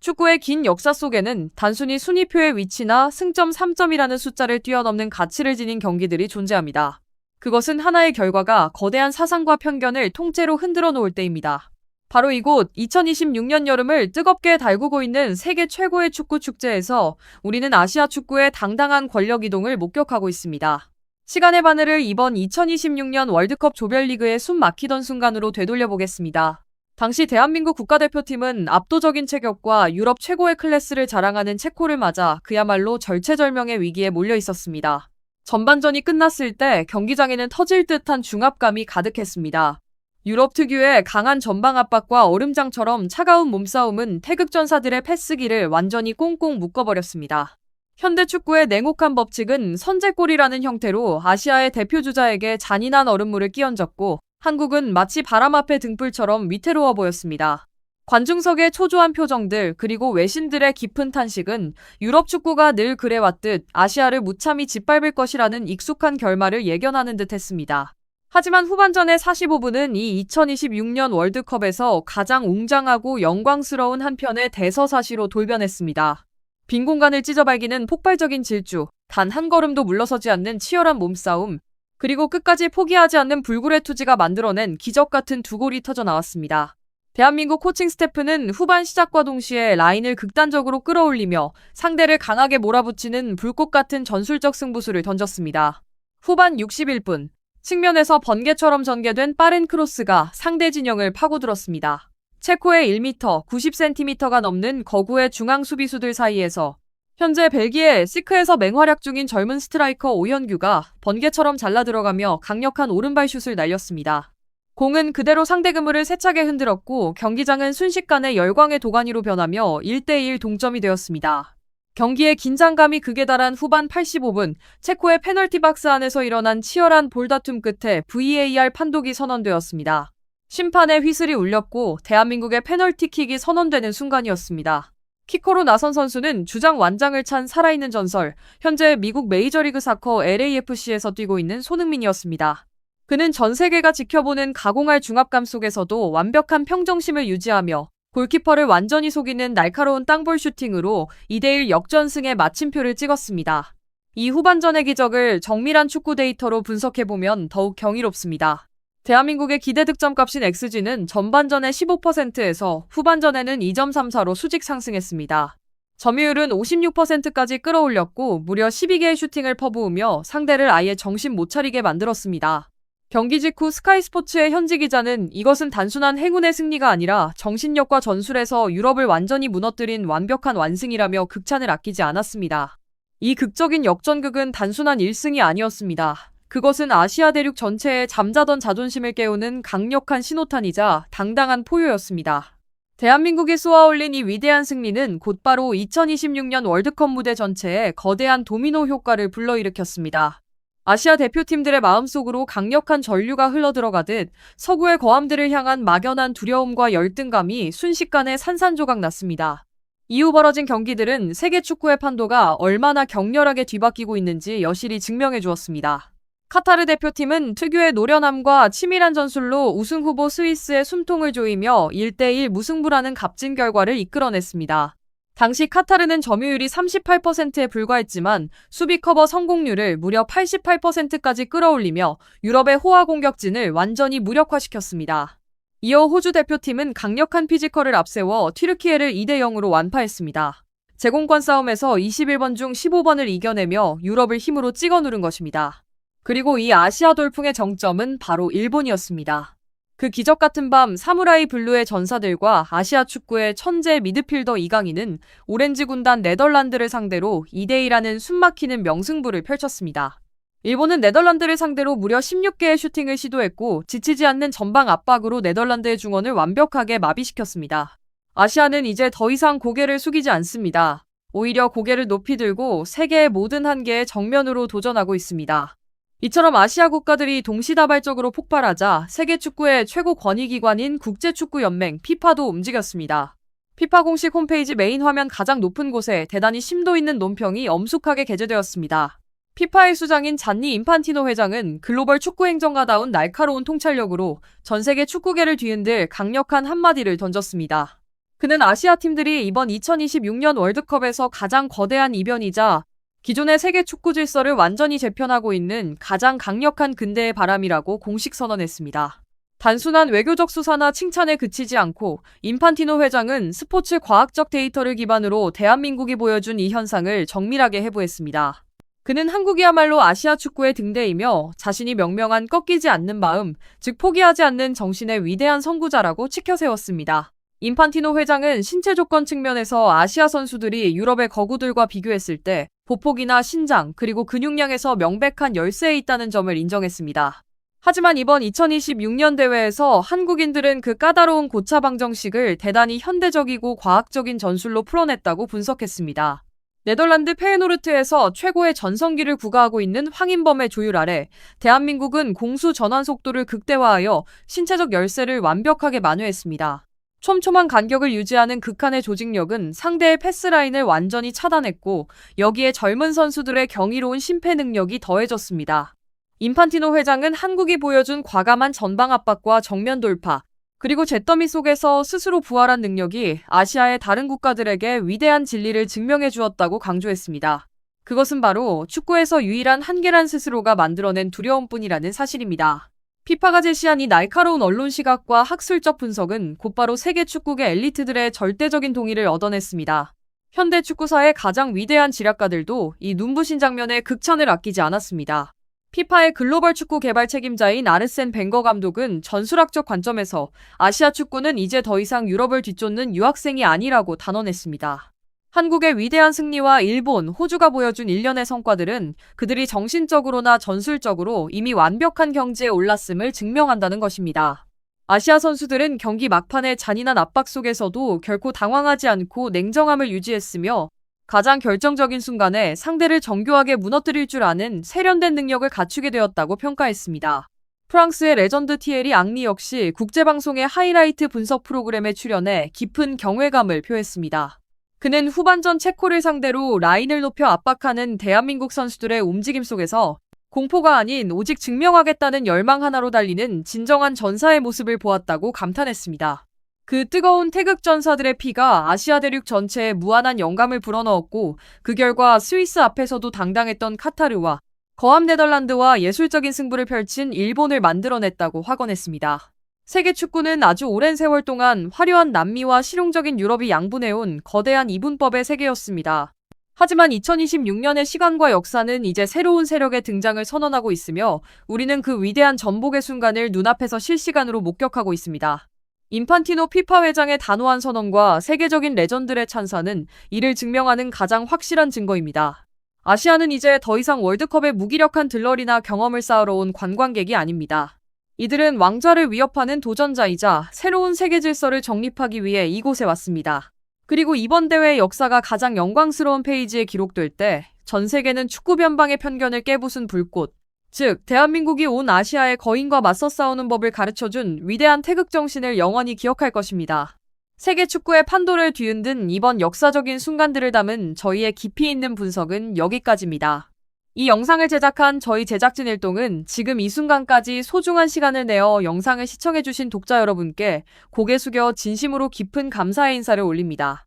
축구의 긴 역사 속에는 단순히 순위표의 위치나 승점 3점이라는 숫자를 뛰어넘는 가치를 지닌 경기들이 존재합니다. 그것은 하나의 결과가 거대한 사상과 편견을 통째로 흔들어 놓을 때입니다. 바로 이곳 2026년 여름을 뜨겁게 달구고 있는 세계 최고의 축구 축제에서 우리는 아시아 축구의 당당한 권력 이동을 목격하고 있습니다. 시간의 바늘을 이번 2026년 월드컵 조별리그에 숨 막히던 순간으로 되돌려보겠습니다. 당시 대한민국 국가대표팀은 압도적인 체격과 유럽 최고의 클래스를 자랑하는 체코를 맞아 그야말로 절체절명의 위기에 몰려 있었습니다. 전반전이 끝났을 때 경기장에는 터질 듯한 중압감이 가득했습니다. 유럽 특유의 강한 전방 압박과 얼음장처럼 차가운 몸싸움은 태극전사들의 패스기를 완전히 꽁꽁 묶어버렸습니다. 현대 축구의 냉혹한 법칙은 선제골이라는 형태로 아시아의 대표 주자에게 잔인한 얼음물을 끼얹었고 한국은 마치 바람 앞의 등불처럼 위태로워 보였습니다. 관중석의 초조한 표정들 그리고 외신들의 깊은 탄식은 유럽 축구가 늘 그래왔듯 아시아를 무참히 짓밟을 것이라는 익숙한 결말을 예견하는 듯했습니다. 하지만 후반전의 45분은 이 2026년 월드컵에서 가장 웅장하고 영광스러운 한 편의 대서사시로 돌변했습니다. 빈 공간을 찢어발기는 폭발적인 질주, 단 한 걸음도 물러서지 않는 치열한 몸싸움, 그리고 끝까지 포기하지 않는 불굴의 투지가 만들어낸 기적 같은 두 골이 터져 나왔습니다. 대한민국 코칭 스태프는 후반 시작과 동시에 라인을 극단적으로 끌어올리며 상대를 강하게 몰아붙이는 불꽃 같은 전술적 승부수를 던졌습니다. 후반 61분, 측면에서 번개처럼 전개된 빠른 크로스가 상대 진영을 파고들었습니다. 체코의 1m, 90cm가 넘는 거구의 중앙 수비수들 사이에서 현재 벨기에 시크에서 맹활약 중인 젊은 스트라이커 오현규가 번개처럼 잘라 들어가며 강력한 오른발 슛을 날렸습니다. 공은 그대로 상대 그물을 세차게 흔들었고 경기장은 순식간에 열광의 도가니로 변하며 1대1 동점이 되었습니다. 경기의 긴장감이 극에 달한 후반 85분, 체코의 페널티 박스 안에서 일어난 치열한 볼다툼 끝에 VAR 판독이 선언되었습니다. 심판의 휘슬이 울렸고 대한민국의 페널티킥이 선언되는 순간이었습니다. 키커로 나선 선수는 주장 완장을 찬 살아있는 전설, 현재 미국 메이저리그 사커 LAFC에서 뛰고 있는 손흥민이었습니다. 그는 전 세계가 지켜보는 가공할 중압감 속에서도 완벽한 평정심을 유지하며 골키퍼를 완전히 속이는 날카로운 땅볼 슈팅으로 2대1 역전승의 마침표를 찍었습니다. 이 후반전의 기적을 정밀한 축구 데이터로 분석해보면 더욱 경이롭습니다. 대한민국의 기대 득점값인 XG는 전반전의 15%에서 후반전에는 2.34로 수직 상승했습니다. 점유율은 56%까지 끌어올렸고 무려 12개의 슈팅을 퍼부으며 상대를 아예 정신 못 차리게 만들었습니다. 경기 직후 스카이스포츠의 현지 기자는 이것은 단순한 행운의 승리가 아니라 정신력과 전술에서 유럽을 완전히 무너뜨린 완벽한 완승이라며 극찬을 아끼지 않았습니다. 이 극적인 역전극은 단순한 1승이 아니었습니다. 그것은 아시아 대륙 전체의 잠자던 자존심을 깨우는 강력한 신호탄이자 당당한 포효였습니다. 대한민국이 쏘아올린 이 위대한 승리는 곧바로 2026년 월드컵 무대 전체에 거대한 도미노 효과를 불러일으켰습니다. 아시아 대표팀들의 마음속으로 강력한 전류가 흘러들어가듯 서구의 거함들을 향한 막연한 두려움과 열등감이 순식간에 산산조각 났습니다. 이후 벌어진 경기들은 세계 축구의 판도가 얼마나 격렬하게 뒤바뀌고 있는지 여실히 증명해 주었습니다. 카타르 대표팀은 특유의 노련함과 치밀한 전술로 우승 후보 스위스의 숨통을 조이며 1대1 무승부라는 값진 결과를 이끌어냈습니다. 당시 카타르는 점유율이 38%에 불과했지만 수비 커버 성공률을 무려 88%까지 끌어올리며 유럽의 호화 공격진을 완전히 무력화시켰습니다. 이어 호주 대표팀은 강력한 피지컬을 앞세워 튀르키예를 2대0으로 완파했습니다. 제공권 싸움에서 21번 중 15번을 이겨내며 유럽을 힘으로 찍어 누른 것입니다. 그리고 이 아시아 돌풍의 정점은 바로 일본이었습니다. 그 기적 같은 밤 사무라이 블루의 전사들과 아시아 축구의 천재 미드필더 이강인은 오렌지 군단 네덜란드를 상대로 2대2라는 숨막히는 명승부를 펼쳤습니다. 일본은 네덜란드를 상대로 무려 16개의 슈팅을 시도했고 지치지 않는 전방 압박으로 네덜란드의 중원을 완벽하게 마비시켰습니다. 아시아는 이제 더 이상 고개를 숙이지 않습니다. 오히려 고개를 높이 들고 세계의 모든 한계에 정면으로 도전하고 있습니다. 이처럼 아시아 국가들이 동시다발적으로 폭발하자 세계 축구의 최고 권위기관인 국제축구연맹 피파도 움직였습니다. 피파 공식 홈페이지 메인 화면 가장 높은 곳에 대단히 심도 있는 논평이 엄숙하게 게재되었습니다. 피파의 수장인 잔니 인판티노 회장은 글로벌 축구 행정가다운 날카로운 통찰력으로 전 세계 축구계를 뒤흔들 강력한 한마디를 던졌습니다. 그는 아시아 팀들이 이번 2026년 월드컵에서 가장 거대한 이변이자 기존의 세계 축구 질서를 완전히 재편하고 있는 가장 강력한 근대의 바람이라고 공식 선언했습니다. 단순한 외교적 수사나 칭찬에 그치지 않고 인판티노 회장은 스포츠 과학적 데이터를 기반으로 대한민국이 보여준 이 현상을 정밀하게 해부했습니다. 그는 한국이야말로 아시아 축구의 등대이며 자신이 명명한 꺾이지 않는 마음, 즉 포기하지 않는 정신의 위대한 선구자라고 치켜세웠습니다. 인판티노 회장은 신체 조건 측면에서 아시아 선수들이 유럽의 거구들과 비교했을 때 보폭이나 신장, 그리고 근육량에서 명백한 열세에 있다는 점을 인정했습니다. 하지만 이번 2026년 대회에서 한국인들은 그 까다로운 고차 방정식을 대단히 현대적이고 과학적인 전술로 풀어냈다고 분석했습니다. 네덜란드 페에노르트에서 최고의 전성기를 구가하고 있는 황인범의 조율 아래 대한민국은 공수 전환 속도를 극대화하여 신체적 열세를 완벽하게 만회했습니다. 촘촘한 간격을 유지하는 극한의 조직력은 상대의 패스라인을 완전히 차단했고 여기에 젊은 선수들의 경이로운 심폐 능력이 더해졌습니다. 인판티노 회장은 한국이 보여준 과감한 전방 압박과 정면 돌파, 그리고 잿더미 속에서 스스로 부활한 능력이 아시아의 다른 국가들에게 위대한 진리를 증명해 주었다고 강조했습니다. 그것은 바로 축구에서 유일한 한계란 스스로가 만들어낸 두려움뿐이라는 사실입니다. 피파가 제시한 이 날카로운 언론 시각과 학술적 분석은 곧바로 세계 축구계 엘리트들의 절대적인 동의를 얻어냈습니다. 현대 축구사의 가장 위대한 지략가들도 이 눈부신 장면에 극찬을 아끼지 않았습니다. 피파의 글로벌 축구 개발 책임자인 아르센 벵거 감독은 전술학적 관점에서 아시아 축구는 이제 더 이상 유럽을 뒤쫓는 유학생이 아니라고 단언했습니다. 한국의 위대한 승리와 일본, 호주가 보여준 일련의 성과들은 그들이 정신적으로나 전술적으로 이미 완벽한 경지에 올랐음을 증명한다는 것입니다. 아시아 선수들은 경기 막판의 잔인한 압박 속에서도 결코 당황하지 않고 냉정함을 유지했으며 가장 결정적인 순간에 상대를 정교하게 무너뜨릴 줄 아는 세련된 능력을 갖추게 되었다고 평가했습니다. 프랑스의 레전드 티에리 앙리 역시 국제방송의 하이라이트 분석 프로그램에 출연해 깊은 경외감을 표했습니다. 그는 후반전 체코를 상대로 라인을 높여 압박하는 대한민국 선수들의 움직임 속에서 공포가 아닌 오직 증명하겠다는 열망 하나로 달리는 진정한 전사의 모습을 보았다고 감탄했습니다. 그 뜨거운 태극 전사들의 피가 아시아 대륙 전체에 무한한 영감을 불어넣었고 그 결과 스위스 앞에서도 당당했던 카타르와 거함 네덜란드와 예술적인 승부를 펼친 일본을 만들어냈다고 확언했습니다. 세계 축구는 아주 오랜 세월 동안 화려한 남미와 실용적인 유럽이 양분해온 거대한 이분법의 세계였습니다. 하지만 2026년의 시간과 역사는 이제 새로운 세력의 등장을 선언하고 있으며 우리는 그 위대한 전복의 순간을 눈앞에서 실시간으로 목격하고 있습니다. 인판티노 피파 회장의 단호한 선언과 세계적인 레전드의 찬사는 이를 증명하는 가장 확실한 증거입니다. 아시아는 이제 더 이상 월드컵의 무기력한 들러리나 경험을 쌓으러 온 관광객이 아닙니다. 이들은 왕좌를 위협하는 도전자이자 새로운 세계 질서를 정립하기 위해 이곳에 왔습니다. 그리고 이번 대회의 역사가 가장 영광스러운 페이지에 기록될 때 전 세계는 축구 변방의 편견을 깨부순 불꽃, 즉 대한민국이 온 아시아의 거인과 맞서 싸우는 법을 가르쳐준 위대한 태극 정신을 영원히 기억할 것입니다. 세계 축구의 판도를 뒤흔든 이번 역사적인 순간들을 담은 저희의 깊이 있는 분석은 여기까지입니다. 이 영상을 제작한 저희 제작진 일동은 지금 이 순간까지 소중한 시간을 내어 영상을 시청해주신 독자 여러분께 고개 숙여 진심으로 깊은 감사의 인사를 올립니다.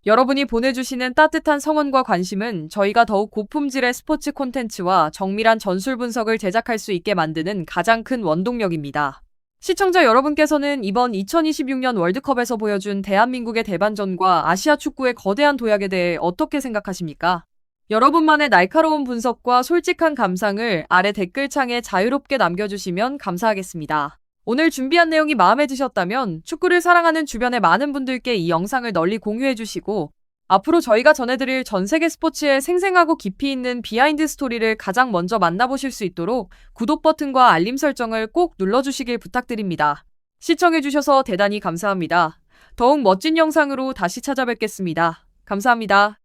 여러분이 보내주시는 따뜻한 성원과 관심은 저희가 더욱 고품질의 스포츠 콘텐츠와 정밀한 전술 분석을 제작할 수 있게 만드는 가장 큰 원동력입니다. 시청자 여러분께서는 이번 2026년 월드컵에서 보여준 대한민국의 대반전과 아시아 축구의 거대한 도약에 대해 어떻게 생각하십니까? 여러분만의 날카로운 분석과 솔직한 감상을 아래 댓글창에 자유롭게 남겨주시면 감사하겠습니다. 오늘 준비한 내용이 마음에 드셨다면 축구를 사랑하는 주변의 많은 분들께 이 영상을 널리 공유해주시고 앞으로 저희가 전해드릴 전 세계 스포츠의 생생하고 깊이 있는 비하인드 스토리를 가장 먼저 만나보실 수 있도록 구독 버튼과 알림 설정을 꼭 눌러주시길 부탁드립니다. 시청해주셔서 대단히 감사합니다. 더욱 멋진 영상으로 다시 찾아뵙겠습니다. 감사합니다.